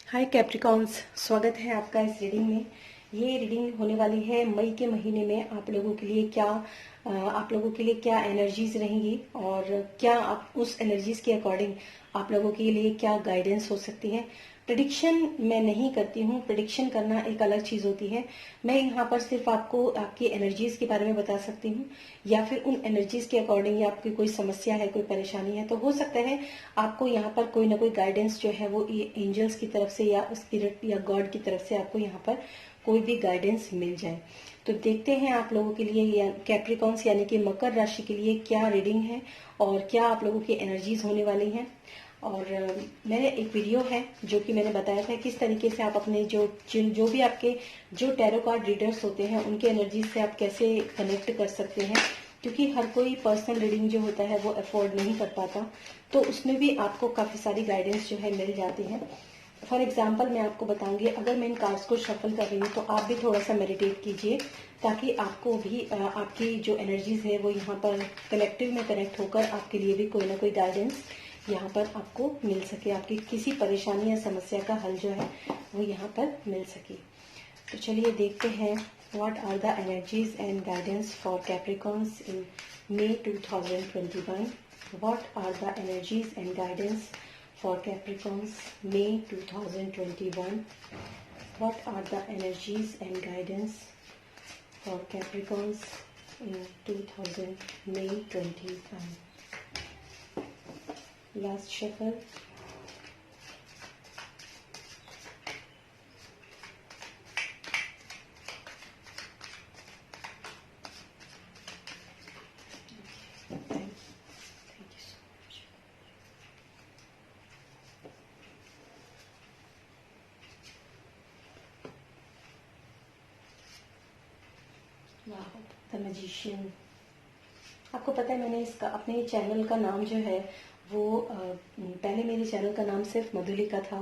हाय Capricorns, स्वागत है आपका इस रीडिंग में। ये रीडिंग होने वाली है मई के महीने में आप लोगों के लिए क्या एनर्जीज रहेंगी और क्या आप उस एनर्जीज के अकॉर्डिंग आप लोगों के लिए क्या गाइडेंस हो सकती है। प्रिडिक्शन मैं नहीं करती हूँ, प्रिडिक्शन करना एक अलग चीज होती है। मैं यहाँ पर सिर्फ आपको आपकी एनर्जीज के बारे में बता सकती हूँ या फिर उन एनर्जीज के अकॉर्डिंग या आपकी कोई समस्या है, कोई परेशानी है तो हो सकता है आपको यहाँ पर कोई ना कोई गाइडेंस जो है वो एंजल्स की तरफ से या स्पिरिट या गॉड की तरफ से आपको यहाँ पर कोई भी गाइडेंस मिल जाए। तो देखते हैं आप लोगों के लिए कैप्रिकॉन्स यानी कि मकर राशि के लिए क्या रीडिंग है और क्या आप लोगों की एनर्जीज होने वाली हैं। और मेरे एक वीडियो है जो कि मैंने बताया था किस तरीके से आप अपने जो भी आपके जो टैरो कार्ड रीडर्स होते हैं उनके एनर्जीज से आप कैसे कनेक्ट कर सकते हैं, क्योंकि हर कोई पर्सनल रीडिंग जो होता है वो अफोर्ड नहीं कर पाता, तो उसमें भी आपको काफी सारी गाइडेंस जो है मिल जाती है। फॉर एग्जाम्पल मैं आपको बताऊंगी, अगर मैं इन कार्ड्स को शफल कर रही हूँ तो आप भी थोड़ा सा मेडिटेट कीजिए ताकि आपको भी आपकी जो एनर्जीज है वो यहाँ पर कलेक्टिव में कनेक्ट होकर आपके लिए भी कोई ना कोई गाइडेंस यहाँ पर आपको मिल सके, आपकी किसी परेशानी या समस्या का हल जो है वो यहाँ पर मिल सके। तो चलिए देखते हैं what are the energies and guidance for Capricorns in May 2021. What are the energies and guidance for Capricorns May 2021. What are the energies and guidance for Capricorns in 2000 May 21. Last shuffle. The magician. आपको पता है मैंने इसका अपने channel का नाम जो है वो पहले मेरे चैनल का नाम सिर्फ मधुलिका था,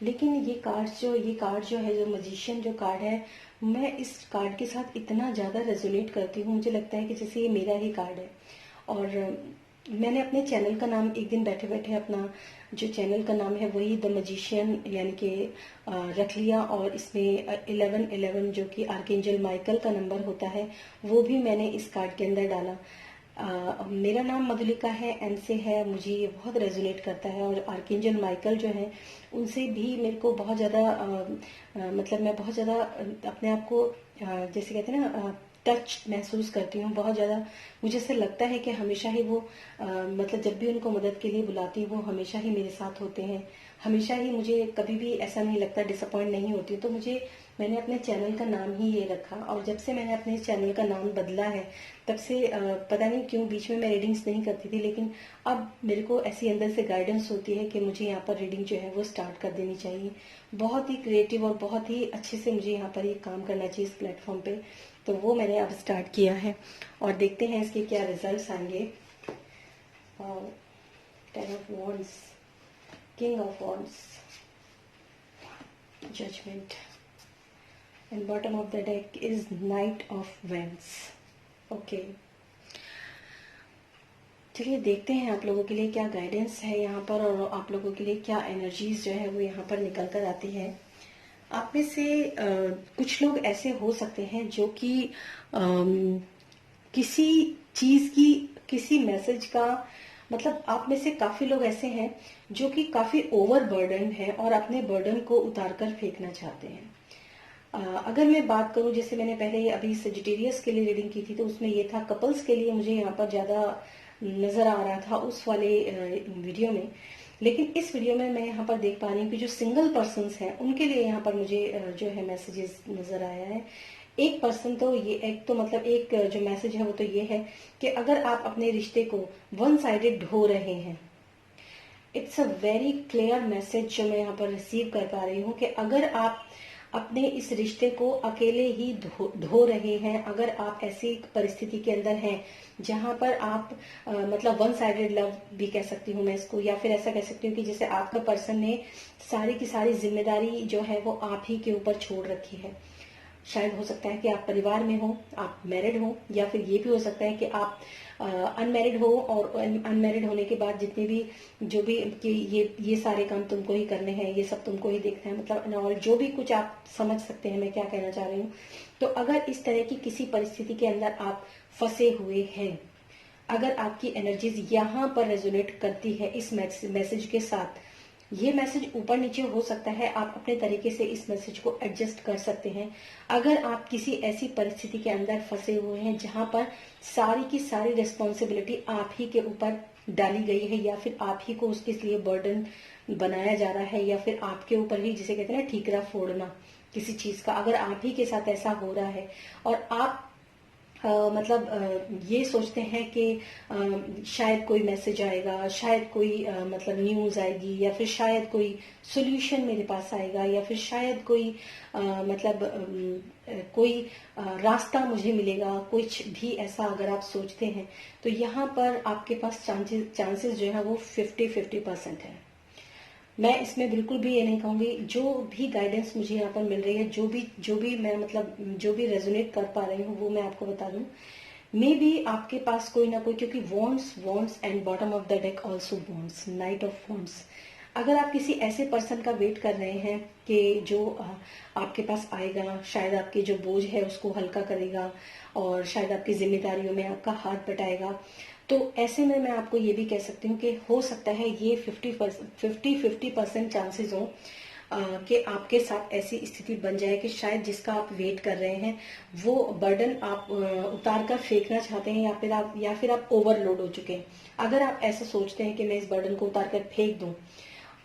लेकिन ये कार्ड जो है, जो मैजिशियन जो कार्ड है, मैं इस कार्ड के साथ इतना ज़्यादा रेजोनेट करती हूँ, मुझे लगता है कि जैसे ये मेरा ही कार्ड है। और मैंने अपने चैनल का नाम एक दिन बैठे बैठे अपना जो चैनल का नाम है वही द मैजिशियन यानी कि रख लिया, और इसमें 1111 जो कि आर्कएंजल माइकल का नंबर होता है वो भी मैंने इस कार्ड के अंदर डाला। मेरा नाम मधुलिका है, एन से है, मुझे ये बहुत रेजोनेट करता है। और आर्कएंजल माइकल जो है उनसे भी मेरे को बहुत ज़्यादा मतलब मैं बहुत ज़्यादा अपने आप को जैसे कहते हैं ना टच महसूस करती हूँ बहुत ज़्यादा। मुझे ऐसा लगता है कि हमेशा ही वो मतलब जब भी उनको मदद के लिए बुलाती हूँ वो हमेशा ही मेरे साथ होते हैं, हमेशा ही मुझे कभी भी ऐसा नहीं लगता, डिसअपॉइंट नहीं होती। तो मैंने अपने चैनल का नाम ही ये रखा, और जब से मैंने अपने चैनल का नाम बदला है तब से पता नहीं क्यों बीच में मैं रीडिंग्स नहीं करती थी, लेकिन अब मेरे को ऐसी अंदर से गाइडेंस होती है कि मुझे यहाँ पर रीडिंग जो है वो स्टार्ट कर देनी चाहिए। बहुत ही क्रिएटिव और बहुत ही अच्छे से मुझे यहाँ पर ये काम करना चाहिए इस प्लेटफॉर्म पे, तो वो मैंने अब स्टार्ट किया है और देखते हैं इसके क्या रिजल्ट्स आएंगे। Ten of wands, king of wands, judgement, and bottom of the deck is knight of wands. Okay, चलिए देखते हैं आप लोगों के लिए क्या गाइडेंस है यहाँ पर और आप लोगों के लिए क्या एनर्जीज जो है वो यहाँ पर निकल कर आती है। आप में से कुछ लोग ऐसे हो सकते हैं जो कि किसी चीज की, किसी मैसेज का, मतलब आप में से काफी लोग ऐसे हैं जो कि काफी ओवर बर्डन है और अपने बर्डन को उतार कर फेंकना चाहते हैं। अगर मैं बात करूं, जैसे मैंने पहले अभी सजिटेरियस के लिए रीडिंग की थी तो उसमें ये था कपल्स के लिए, मुझे यहाँ पर ज्यादा नजर आ रहा था उस वाले वीडियो में, लेकिन इस वीडियो में मैं यहाँ पर देख पा रही हूँ कि जो सिंगल पर्सन्स हैं उनके लिए यहाँ पर मुझे जो है मैसेजेस नजर आया है। एक पर्सन तो ये, एक तो मतलब एक जो मैसेज है वो तो ये है कि अगर आप अपने रिश्ते को वन साइडेड ढो रहे हैं, it's a very clear message जो मैं यहाँ पर रिसीव कर पा रही हूँ कि अगर आप अपने इस रिश्ते को अकेले ही धो रहे हैं, अगर आप ऐसी परिस्थिति के अंदर हैं जहां पर आप मतलब वन साइडेड लव भी कह सकती हूँ मैं इसको, या फिर ऐसा कह सकती हूँ कि जैसे आपका पर्सन ने सारी की सारी जिम्मेदारी जो है वो आप ही के ऊपर छोड़ रखी है, शायद हो सकता है कि आप परिवार में हो, आप मैरिड हो, या फिर ये भी हो सकता है कि आप अनमैरिड हो और अनमैरिड होने के बाद जितने भी जो भी कि ये सारे काम तुमको ही करने हैं, ये सब तुमको ही देखना है, मतलब और जो भी कुछ आप समझ सकते हैं मैं क्या कहना चाह रही हूँ। तो अगर इस तरह की किसी परिस्थिति के अंदर आप फंसे हुए हैं, अगर आपकी एनर्जीज यहाँ पर रेजोनेट करती है इस मैसेज के साथ, ये मैसेज ऊपर नीचे हो सकता है, आप अपने तरीके से इस मैसेज को एडजस्ट कर सकते हैं। अगर आप किसी ऐसी परिस्थिति के अंदर फंसे हुए हैं जहां पर सारी की सारी रिस्पॉन्सिबिलिटी आप ही के ऊपर डाली गई है, या फिर आप ही को उसके लिए बर्डन बनाया जा रहा है, या फिर आपके ऊपर ही, जिसे कहते हैं ना, ठीकरा फोड़ना किसी चीज का, अगर आप ही के साथ ऐसा हो रहा है और आप ये सोचते हैं कि शायद कोई मैसेज आएगा, शायद कोई मतलब न्यूज आएगी, या फिर शायद कोई सॉल्यूशन मेरे पास आएगा, या फिर शायद कोई कोई रास्ता मुझे मिलेगा, कुछ भी ऐसा अगर आप सोचते हैं, तो यहाँ पर आपके पास चांसेस जो है वो 50-50% है। मैं इसमें बिल्कुल भी ये नहीं कहूंगी, जो भी गाइडेंस मुझे यहाँ पर मिल रही है, जो भी मैं मतलब जो भी रेजोनेट कर पा रही हूँ वो मैं आपको बता दूं। मे बी आपके पास कोई ना कोई, क्योंकि wants and bottom of the deck also wants, night of wants. अगर आप किसी ऐसे पर्सन का वेट कर रहे हैं कि जो आपके पास आएगा, शायद आपके जो बोझ है उसको हल्का करेगा और शायद आपकी जिम्मेदारियों में आपका हाथ बटाएगा, तो ऐसे में मैं आपको ये भी कह सकती हूँ कि हो सकता है ये 50-50% चांसेस हो कि आपके साथ ऐसी स्थिति बन जाए कि शायद जिसका आप वेट कर रहे हैं वो बर्डन आप उतार कर फेंकना चाहते हैं, या फिर आप ओवरलोड हो चुके हैं। अगर आप ऐसा सोचते हैं कि मैं इस बर्डन को उतार कर फेंक दूं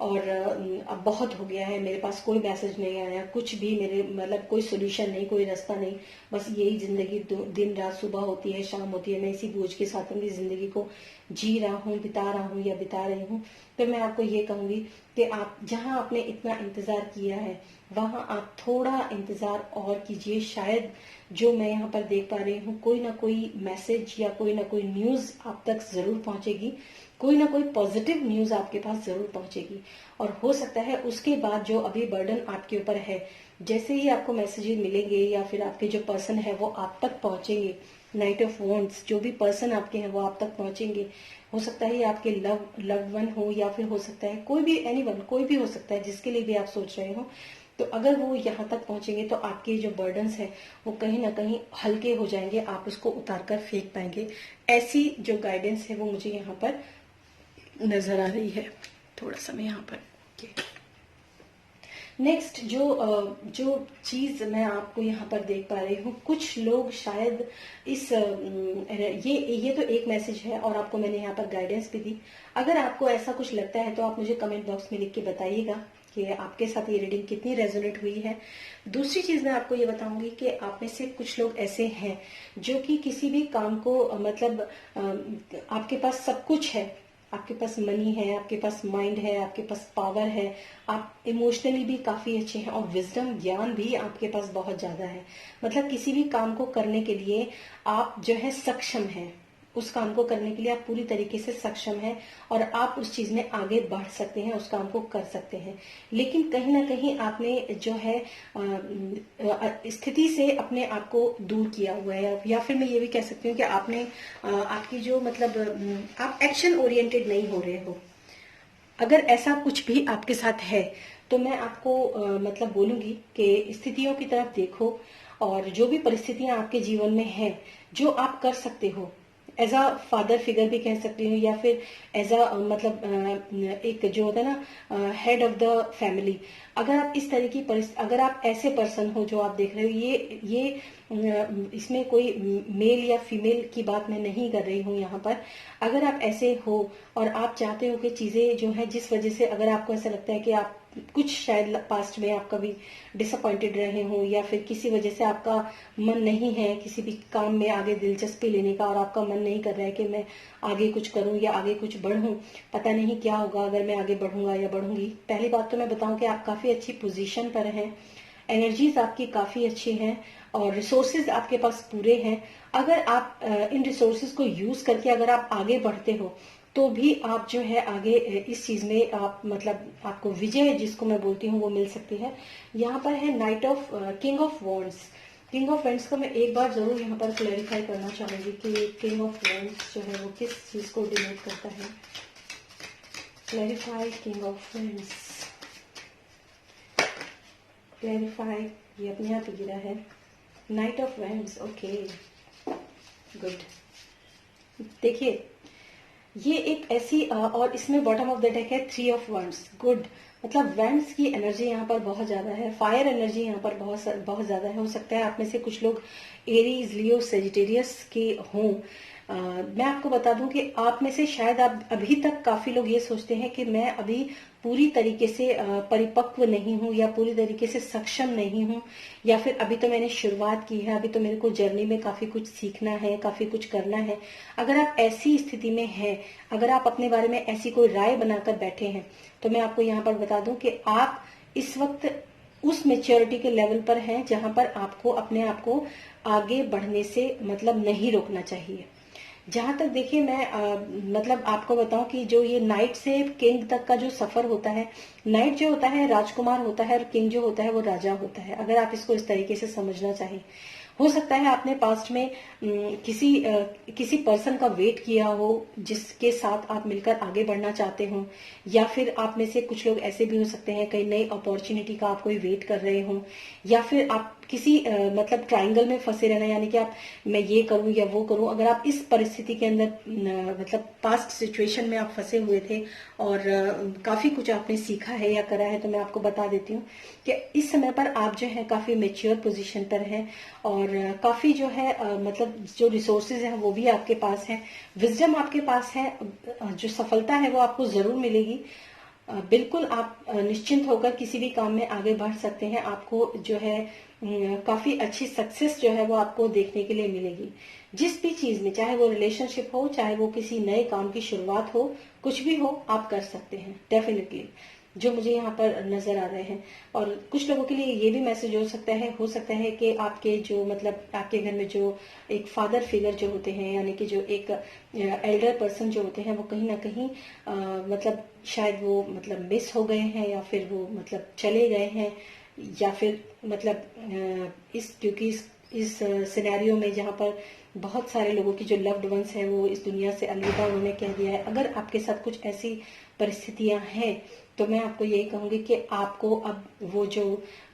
और अब बहुत हो गया है, मेरे पास कोई मैसेज नहीं आया, कुछ भी मेरे मतलब कोई सोल्यूशन नहीं, कोई रास्ता नहीं, बस यही जिंदगी दिन रात, सुबह होती है शाम होती है, मैं इसी बोझ के साथ अपनी जिंदगी को जी रहा हूँ, बिता रहा हूँ या बिता रही हूँ, तो मैं आपको ये कहूंगी कि आप जहां आपने इतना इंतजार किया है वहां आप थोड़ा इंतजार और कीजिए। शायद जो मैं यहाँ पर देख पा रही हूँ, कोई ना कोई मैसेज या कोई ना कोई न्यूज आप तक जरूर पहुंचेगी, कोई ना कोई पॉजिटिव न्यूज आपके पास जरूर पहुंचेगी। और हो सकता है उसके बाद जो अभी बर्डन आपके ऊपर है, जैसे ही आपको मैसेजेस मिलेंगे या फिर आपके जो पर्सन है वो आप तक पहुंचेंगे, नाइट ऑफ वॉन्ट्स, जो भी पर्सन आपके हैं वो आप तक पहुंचेंगे। हो सकता है ये आपके लव्ड वन हो, या फिर हो सकता है कोई भी एनीवन, कोई भी हो सकता है जिसके लिए भी आप सोच रहे हो। तो अगर वो यहाँ तक पहुंचेंगे तो आपके जो बर्डन्स है वो कहीं ना कहीं हल्के हो जाएंगे, आप उसको उतार कर फेंक पाएंगे। ऐसी जो गाइडेंस है वो मुझे यहाँ पर नजर आ रही है। थोड़ा सा मैं यहाँ पर नेक्स्ट जो चीज मैं आपको यहाँ पर देख पा रही हूँ, कुछ लोग शायद इस ये तो एक मैसेज है और आपको मैंने यहाँ पर गाइडेंस भी दी। अगर आपको ऐसा कुछ लगता है तो आप मुझे कमेंट बॉक्स में लिख के बताइएगा कि आपके साथ ये रीडिंग कितनी रेजोनेट हुई है। दूसरी चीज मैं आपको ये बताऊंगी कि आप में से कुछ लोग ऐसे हैं जो कि किसी भी काम को मतलब आपके पास सब कुछ है, आपके पास मनी है, आपके पास माइंड है, आपके पास पावर है, आप इमोशनली भी काफी अच्छे हैं और विजडम ज्ञान भी आपके पास बहुत ज्यादा है। मतलब किसी भी काम को करने के लिए आप जो है सक्षम हैं, उस काम को करने के लिए आप पूरी तरीके से सक्षम हैं और आप उस चीज में आगे बढ़ सकते हैं, उस काम को कर सकते हैं। लेकिन कहीं ना कहीं आपने जो है स्थिति से अपने आप को दूर किया हुआ है, या फिर मैं ये भी कह सकती हूँ कि आपने आपकी जो मतलब आप एक्शन ओरिएंटेड नहीं हो रहे हो। अगर ऐसा कुछ भी आपके साथ है तो मैं आपको मतलब बोलूंगी कि स्थितियों की तरफ देखो और जो भी परिस्थितियां आपके जीवन में हैं जो आप कर सकते हो, एज अ फादर फिगर भी कह सकती हूँ, या फिर एज अ मतलब एक जो होता है ना हेड ऑफ द फैमिली। अगर आप इस तरह की अगर आप ऐसे पर्सन हो जो आप देख रहे हो, ये इसमें कोई मेल या फीमेल की बात मैं नहीं कर रही हूँ यहाँ पर। अगर आप ऐसे हो और आप चाहते हो कि चीजें जो है, जिस वजह से अगर आपको ऐसा लगता है कि आप कुछ शायद पास्ट में आप कभी डिसअपॉइंटेड रहे हो, या फिर किसी वजह से आपका मन नहीं है किसी भी काम में आगे दिलचस्पी लेने का, और आपका मन नहीं कर रहा है कि मैं आगे कुछ करूं या आगे कुछ बढ़ूं, पता नहीं क्या होगा अगर मैं आगे बढ़ूंगा या बढ़ूंगी। पहली बात तो मैं बताऊं कि आप काफी अच्छी पोजीशन पर हैं, एनर्जीज आपकी काफी अच्छी हैं और रिसोर्सेज आपके पास पूरे हैं। अगर आप इन रिसोर्सेज को यूज करके अगर आप आगे बढ़ते हो तो भी आप जो है आगे इस चीज में आप मतलब आपको विजय जिसको मैं बोलती हूँ वो मिल सकती है। यहाँ पर है night of king of wands. King of vends को मैं एक बार जरूर यहाँ पर क्लैरिफाई करना चाहूंगी कि किंग ऑफ वेंड्स जो है वो किस चीज को डिनोट करता है। Clarify king of vends, clarify, ये अपने आप गिरा है। Night of vends, okay good. देखिए ये एक ऐसी और इसमें बॉटम ऑफ द डेक है 3 ऑफ वंड्स, गुड। मतलब वेंड्स की एनर्जी यहाँ पर बहुत ज्यादा है, फायर एनर्जी यहाँ पर बहुत ज्यादा है। हो सकता है आप में से कुछ लोग एरीज, लियो, सेजिटेरियस के हों। मैं आपको बता दूं कि आप में से शायद आप अभी तक काफी लोग ये सोचते हैं कि मैं अभी पूरी तरीके से परिपक्व नहीं हूं या पूरी तरीके से सक्षम नहीं हूं, या फिर अभी तो मैंने शुरुआत की है, अभी तो मेरे को जर्नी में काफी कुछ सीखना है, काफी कुछ करना है। अगर आप ऐसी स्थिति में हैं, अगर आप अपने बारे में ऐसी कोई राय बनाकर बैठे हैं, तो मैं आपको यहाँ पर बता दूं कि आप इस वक्त उस मेच्योरिटी के लेवल पर हैं जहां पर आपको अपने आप को आगे बढ़ने से मतलब नहीं रोकना चाहिए। जहां तक देखिए मैं मतलब आपको बताऊं कि जो ये नाइट से किंग तक का जो सफर होता है, नाइट जो होता है राजकुमार होता है और किंग जो होता है वो राजा होता है, अगर आप इसको इस तरीके से समझना चाहें। हो सकता है आपने पास्ट में किसी पर्सन का वेट किया हो जिसके साथ आप मिलकर आगे बढ़ना चाहते हो, या फिर आप में से कुछ लोग ऐसे भी हो सकते हैं कई नई अपॉर्चुनिटी का आप कोई वेट कर रहे हो, या फिर आप किसी मतलब ट्रायंगल में फंसे रहना, यानी कि आप मैं ये करूं या वो करूं। अगर आप इस परिस्थिति के अंदर मतलब पास्ट सिचुएशन में आप फंसे हुए थे और काफी कुछ आपने सीखा है या करा है, तो मैं आपको बता देती हूँ कि इस समय पर आप जो है काफी मेच्योर पोजीशन पर हैं और काफी जो है मतलब जो रिसोर्सेज हैं वो भी आपके पास है, विजडम आपके पास है, जो सफलता है वो आपको जरूर मिलेगी। बिल्कुल आप निश्चिंत होकर किसी भी काम में आगे बढ़ सकते हैं। आपको जो है काफी अच्छी सक्सेस जो है वो आपको देखने के लिए मिलेगी जिस भी चीज में, चाहे वो रिलेशनशिप हो, चाहे वो किसी नए काम की शुरुआत हो, कुछ भी हो आप कर सकते हैं डेफिनेटली, जो मुझे यहाँ पर नजर आ रहे हैं। और कुछ लोगों के लिए ये भी मैसेज हो सकता है कि आपके जो मतलब आपके घर में जो एक फादर फिगर जो होते हैं, यानी कि जो एक एल्डर पर्सन जो होते हैं, वो कहीं ना कहीं मतलब शायद वो मतलब मिस हो गए हैं, या फिर वो मतलब चले गए हैं, या फिर मतलब क्योंकि इस सिनेरियो में जहाँ पर बहुत सारे लोगों की जो लव्ड वंस है वो इस दुनिया से अलविदा उन्होंने कह दिया है। अगर आपके साथ कुछ ऐसी परिस्थितियां हैं तो मैं आपको यही कहूंगी कि आपको अब वो जो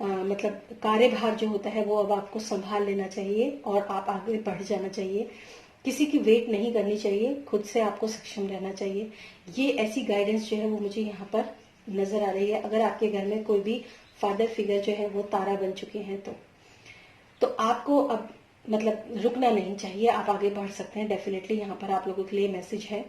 मतलब कार्यभार जो होता है वो अब आपको संभाल लेना चाहिए और आप आगे बढ़ जाना चाहिए। किसी की वेट नहीं करनी चाहिए, खुद से आपको सक्षम रहना चाहिए। ये ऐसी गाइडेंस जो है वो मुझे यहाँ पर नजर आ रही है। अगर आपके घर में कोई भी फादर फिगर जो है वो तारा बन चुके हैं तो आपको अब मतलब रुकना नहीं चाहिए, आप आगे बढ़ सकते हैं डेफिनेटली। यहाँ पर आप लोगों के लिए मैसेज है।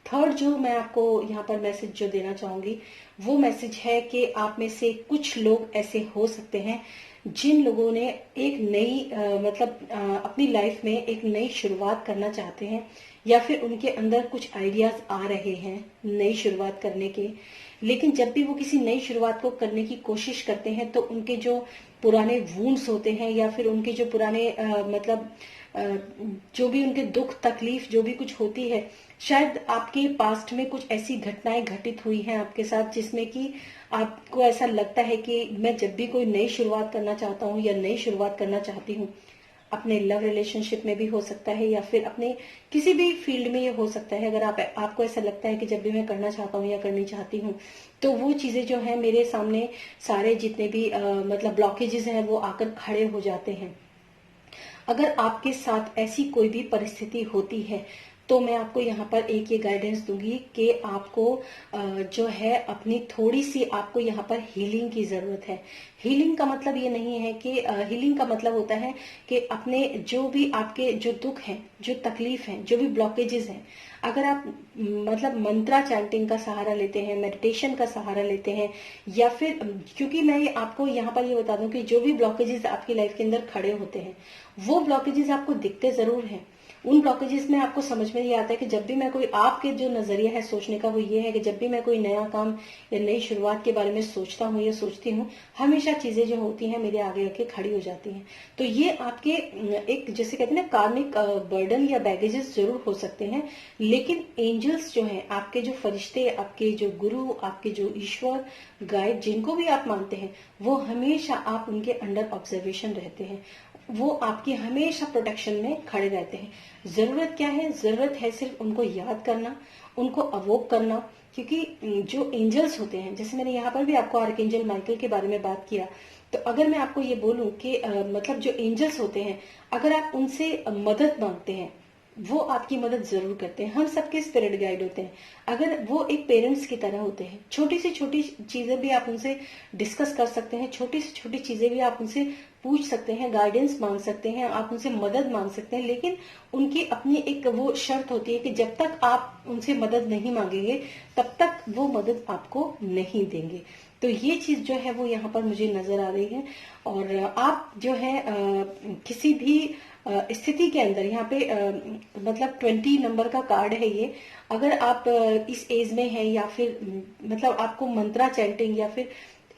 थर्ड जो मैं आपको यहाँ पर मैसेज जो देना चाहूंगी वो मैसेज है कि आप में से कुछ लोग ऐसे हो सकते हैं जिन लोगों ने एक नई मतलब अपनी लाइफ में एक नई शुरुआत करना चाहते हैं, या फिर उनके अंदर कुछ आइडियाज आ रहे हैं नई शुरुआत करने के, लेकिन जब भी वो किसी नई शुरुआत को करने की कोशिश करते हैं तो उनके जो पुराने वूंड्स होते हैं, या फिर उनके जो पुराने मतलब जो भी उनके दुख तकलीफ जो भी कुछ होती है, शायद आपके पास्ट में कुछ ऐसी घटनाएं घटित हुई हैं आपके साथ जिसमें कि आपको ऐसा लगता है कि मैं जब भी कोई नई शुरुआत करना चाहता हूँ या नई शुरुआत करना चाहती हूँ, अपने लव रिलेशनशिप में भी हो सकता है या फिर अपने किसी भी फील्ड में ये हो सकता है। अगर आपको ऐसा लगता है कि जब भी मैं करना चाहता हूँ या करनी चाहती हूँ तो वो चीजें जो है मेरे सामने सारे जितने भी मतलब ब्लॉकेजेस हैं वो आकर खड़े हो जाते हैं। अगर आपके साथ ऐसी कोई भी परिस्थिति होती है तो मैं आपको यहाँ पर एक ये गाइडेंस दूंगी कि आपको जो है अपनी थोड़ी सी आपको यहाँ पर हीलिंग की जरूरत है। हीलिंग का मतलब ये नहीं है कि हीलिंग का मतलब होता है कि अपने जो भी आपके जो दुख हैं, जो तकलीफ हैं, जो भी ब्लॉकेजेस हैं, अगर आप मतलब मंत्रा चैंटिंग का सहारा लेते हैं, मेडिटेशन का सहारा लेते हैं, या फिर क्योंकि मैं आपको यहाँ पर ये बता दूं कि जो भी ब्लॉकेजेस आपकी लाइफ के अंदर खड़े होते हैं वो ब्लॉकेजेस आपको दिखते जरूर हैं, उन ब्लॉकेजेस में आपको समझ में ये आता है कि जब भी मैं कोई, आपके जो नजरिया है सोचने का वो ये है कि जब भी मैं कोई नया काम या नई शुरुआत के बारे में सोचता हूँ या सोचती हूँ, हमेशा चीजें जो होती हैं मेरे आगे आके खड़ी हो जाती हैं। तो ये आपके एक, जैसे कहते हैं ना, कार्मिक बर्डन या बैगेजेस जरूर हो सकते हैं, लेकिन एंजल्स जो हैं, आपके जो फरिश्ते, आपके जो गुरु, आपके जो ईश्वर गाइड, जिनको भी आप मानते हैं, वो हमेशा आप उनके अंडर ऑब्जर्वेशन रहते हैं, वो आपकी हमेशा प्रोटेक्शन में खड़े रहते हैं। जरूरत क्या है? जरूरत है सिर्फ उनको याद करना, उनको अवोक करना, क्योंकि जो एंजल्स होते हैं, जैसे मैंने यहाँ पर भी आपको आर्कएंजल माइकल के बारे में बात किया, तो अगर मैं आपको ये बोलूं कि मतलब जो एंजल्स होते हैं, अगर आप उनसे मदद मांगते हैं, वो आपकी मदद जरूर करते हैं। हम सबके स्पिरिट गाइड होते हैं, अगर वो एक पेरेंट्स की तरह होते हैं। छोटी से छोटी चीजें भी आप उनसे डिस्कस कर सकते हैं, छोटी से छोटी चीजें भी आप उनसे पूछ सकते हैं, गाइडेंस मांग सकते हैं, आप उनसे मदद मांग सकते हैं, लेकिन उनकी अपनी एक वो शर्त होती है कि जब तक आप उनसे मदद नहीं मांगेंगे तब तक वो मदद आपको नहीं देंगे। तो ये चीज जो है वो यहाँ पर मुझे नजर आ रही है। और आप जो है किसी भी स्थिति के अंदर, यहाँ पे मतलब 20 नंबर का कार्ड है ये, अगर आप इस एज में है या फिर मतलब आपको मंत्रा चैंटिंग या फिर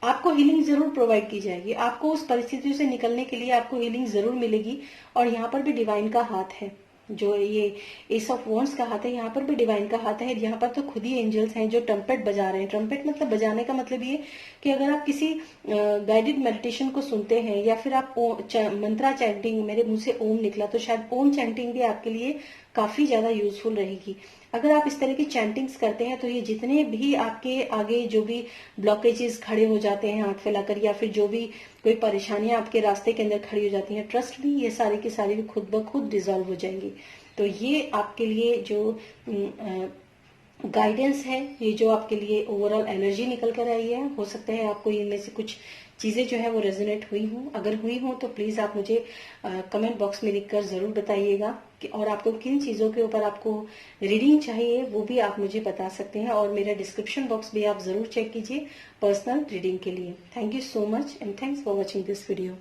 आपको हीलिंग जरूर प्रोवाइड की जाएगी, आपको उस परिस्थितियों से निकलने के लिए आपको हीलिंग जरूर मिलेगी। और यहाँ पर भी डिवाइन का हाथ है, जो ये एस ऑफ वॉन्ड्स का हाथ है, यहाँ पर भी डिवाइन का हाथ है। यहाँ पर तो खुद ही एंजल्स हैं जो ट्रम्पेट बजा रहे हैं। ट्रम्पेट मतलब बजाने का मतलब ये कि अगर आप किसी गाइडेड मेडिटेशन को सुनते हैं या फिर आप मंत्रा चैंटिंग, मेरे मुंह से ओम निकला तो शायद ओम चैंटिंग भी आपके लिए काफी ज्यादा यूजफुल रहेगी। अगर आप इस तरह की चैंटिंग्स करते हैं तो ये जितने भी आपके आगे जो भी ब्लॉकेजेस खड़े हो जाते हैं हाथ फैलाकर, या फिर जो भी कोई परेशानियां आपके रास्ते के अंदर खड़ी हो जाती हैं, ट्रस्ट भी ये सारी की सारी भी खुद ब खुद डिजॉल्व हो जाएंगी। तो ये आपके लिए जो गाइडेंस है, ये जो आपके लिए ओवरऑल एनर्जी निकल कर आई है, हो सकता है आपको इनमें से कुछ चीजें जो है वो रेजोनेट हुई हूँ। अगर हुई हूँ तो प्लीज आप मुझे कमेंट बॉक्स में लिखकर जरूर बताइएगा कि, और आपको किन चीजों के ऊपर आपको रीडिंग चाहिए वो भी आप मुझे बता सकते हैं। और मेरा डिस्क्रिप्शन बॉक्स भी आप जरूर चेक कीजिए पर्सनल रीडिंग के लिए। Thank you so much and thanks for watching this video.